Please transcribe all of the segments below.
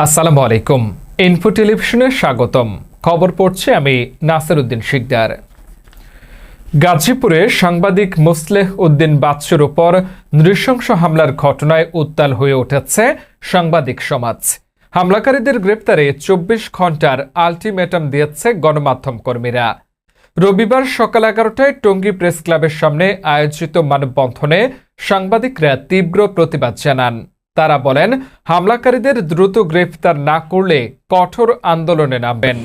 আসসালামু আলাইকুম। ইনফো টেলিভিশনে স্বাগতম। খবর পড়ছি আমি নাসির উদ্দিন শিকদার। গাজীপুরে সাংবাদিক মোসলেহ উদ্দিন বাচ্চুর উপর নৃশংস হামলার ঘটনায় উত্তাল হয়ে উঠেছে সাংবাদিক সমাজ। হামলাকারীদের গ্রেপ্তারে ২৪ ঘন্টার আলটিমেটাম দিয়েছে গণমাধ্যম কর্মীরা। রবিবার সকাল ১১টায় টঙ্গী প্রেস ক্লাবের সামনে আয়োজিত মানববন্ধনে সাংবাদিকরা তীব্র প্রতিবাদ জানান। তারা বলেন, হামলাকারীদের দ্রুত গ্রেফতার না করলে কঠোর আন্দোলনে নামবেন।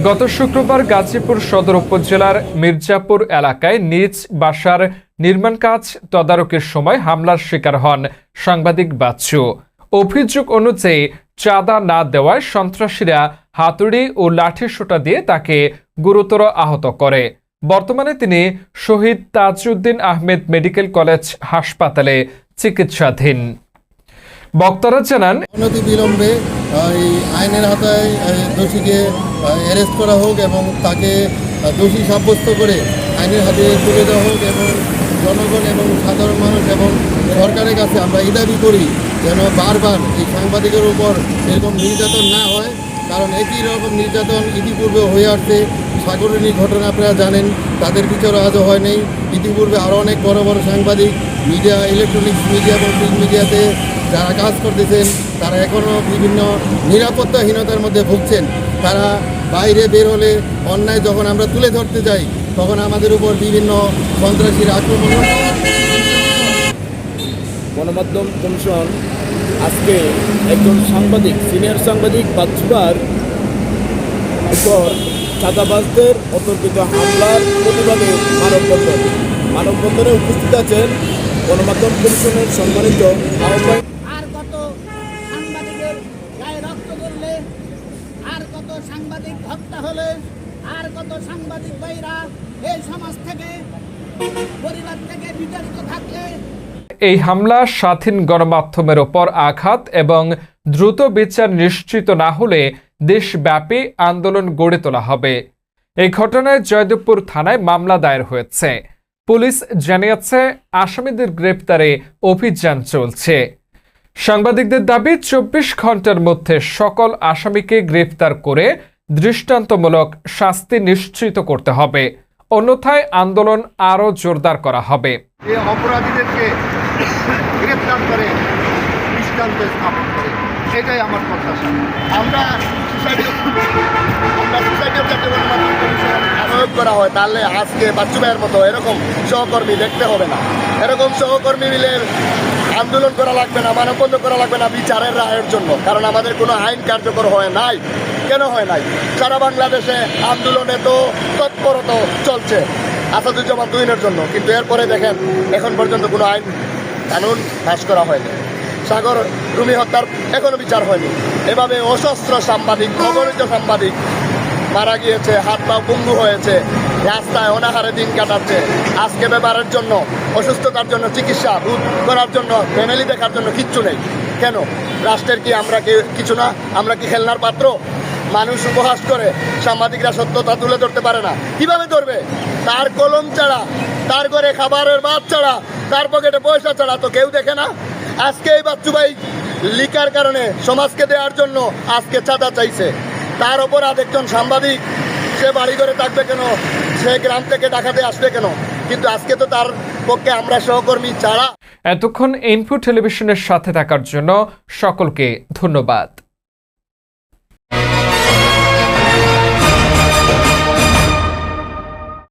গত শুক্রবার গাজীপুর সদর উপজেলার মির্জাপুর এলাকায় নিজ বাসার নির্মাণ কাজ তদারকির সময় হামলার শিকার হন সাংবাদিক বাচ্চু। অভিযোগ অনুযায়ী চাঁদা না দেওয়ায় সন্ত্রাসীরা হাতুড়ি ও লাঠিসোঁটা দিয়ে তাকে গুরুতর আহত করে। বর্তমানে তিনি শহীদ তাজউদ্দিন আহমেদ মেডিকেল কলেজ হাসপাতালে চিকিৎসাধীন। বক্তারা জানান, অনতিবিলম্বে আইনের আওতায় দোষীকে অ্যারেস্ট করা হোক এবং তাকে দোষী সাব্যস্ত করে আইনের হাতে তুলে দেওয়া হোক এবং জনগণ এবং সাধারণ মানুষ এবং সরকারের কাছে আমরা এই দাবি করি যেন বারবার এই সাংবাদিকের উপর এরকম নির্যাতন না হয়, কারণ একই রকম নির্যাতন ইতিপূর্বে হয়ে আসছে। সাগরিনী ঘটনা আপনারা জানেন, তাদের বিচার আজও হয় নাই। ইতিপূর্বে আরও অনেক বড় বড় সাংবাদিক মিডিয়া, ইলেকট্রনিক্স মিডিয়া এবং প্রিন্ট মিডিয়াতে যারা কাজ করতেছেন তারা এখনও বিভিন্ন নিরাপত্তাহীনতার মধ্যে ভুগছেন। তারা বাইরে বের হলে অন্যায় যখন আমরা তুলে ধরতে যাই তখন আমাদের উপর বিভিন্ন সন্ত্রাসীর আক্রমণ। গণমাধ্যম কমিশন আজকে একজন সাংবাদিক, সিনিয়র সাংবাদিক বাচ্চুর উপর চাঁদাবাজদের অতর্কিত হামলার প্রতিবাদে মানববন্ধনে উপস্থিত আছেন গণমাধ্যম কমিশনের সম্মানিত আহ্বায়ক। আর কত সাংবাদিকের গায়ে রক্ত ঝরলে, আর কত সাংবাদিক হত্যা হলে, আর কত সাংবাদিক ভাইরা এই সমাজ থেকে, পরিবার থেকে বিতাড়িত থাকলে। এই হামলা স্বাধীন গণমাধ্যমের ওপর আঘাত এবং দ্রুত বিচার নিশ্চিত না হলে দেশব্যাপী আন্দোলন গড়ে তোলা হবে। এই ঘটনায় জয়দেবপুর থানায় মামলা দায়ের হয়েছে। পুলিশ জানিয়েছে আসামিদের গ্রেপ্তারে অভিযান চলছে। সাংবাদিকদের দাবি ২৪ ঘন্টার মধ্যে সকল আসামিকে গ্রেপ্তার করে দৃষ্টান্তমূলক শাস্তি নিশ্চিত করতে হবে, অন্যথায় আন্দোলন আরও জোরদার করা হবে। এই অপরাধীদেরকে গ্রেপ্তার করে দৃষ্টান্ত স্থাপন করে, এটাই আমার প্রত্যাশা। আমরা সোসাইটির যাতে গণমাধ্যম কমিশন আহ্বায়ক করা হয়, তাহলে আজকে বাচ্চু ভাইয়ের মতো এরকম সহকর্মী দেখতে হবে না। এরকম সহকর্মী মিলে আন্দোলন করা লাগবে না, মানববন্ধ করা লাগবে না বিচারের রায়ের জন্য, কারণ আমাদের কোনো আইন কার্যকর হয় নাই। কেন হয় নাই? সারা বাংলাদেশে আন্দোলনে তো তৎপরতা চলছে আসাদুজ্জামান তুহিনের জন্য, কিন্তু এরপরে দেখেন এখন পর্যন্ত কোনো আইন কানুন পাস করা হয়নি। সাগর রুমি হত্যার এখনো বিচার হয়নি। এভাবে অসহস্র সাংবাদিক, অগণিত সাংবাদিক মারা গিয়েছে, হাত পা পঙ্গু হয়েছে, রাস্তায় অনাহারে দিন কাটাচ্ছে। আজকে ব্যবহারের জন্য, অসুস্থতার জন্য চিকিৎসা করার জন্য, ফ্যামিলি দেখার জন্য কিচ্ছু নেই। কেন? রাষ্ট্রের কি আমরা কিছু না? আমরা কি খেলনার পাত্র? মানুষ উপহাস করে, সাংবাদিকরা সত্যতা তুলে ধরতে পারে না। কিভাবে ধরবে? তার কলম ছাড়া, তার ঘরে খাবারের ভাত ছাড়া, তার পকেটে পয়সা ছাড়া তো কেউ দেখে না। আজকে এই বাচ্চু ভাই লিকার কারণে সমাজকে দেওয়ার জন্য আজকে চাঁদা চাইছে। তার অপরাধ একজন সাংবাদিক, সে বাড়ি ঘরে থাকবে কেন? সে গ্রাম থেকে ডাকাতে আসবে কেন? কিন্তু আজকে তো তার পক্ষে আমরা সহকর্মী ছাড়া। এতক্ষণ ইনফো টেলিভিশনের সাথে থাকার জন্য সকলকে ধন্যবাদ।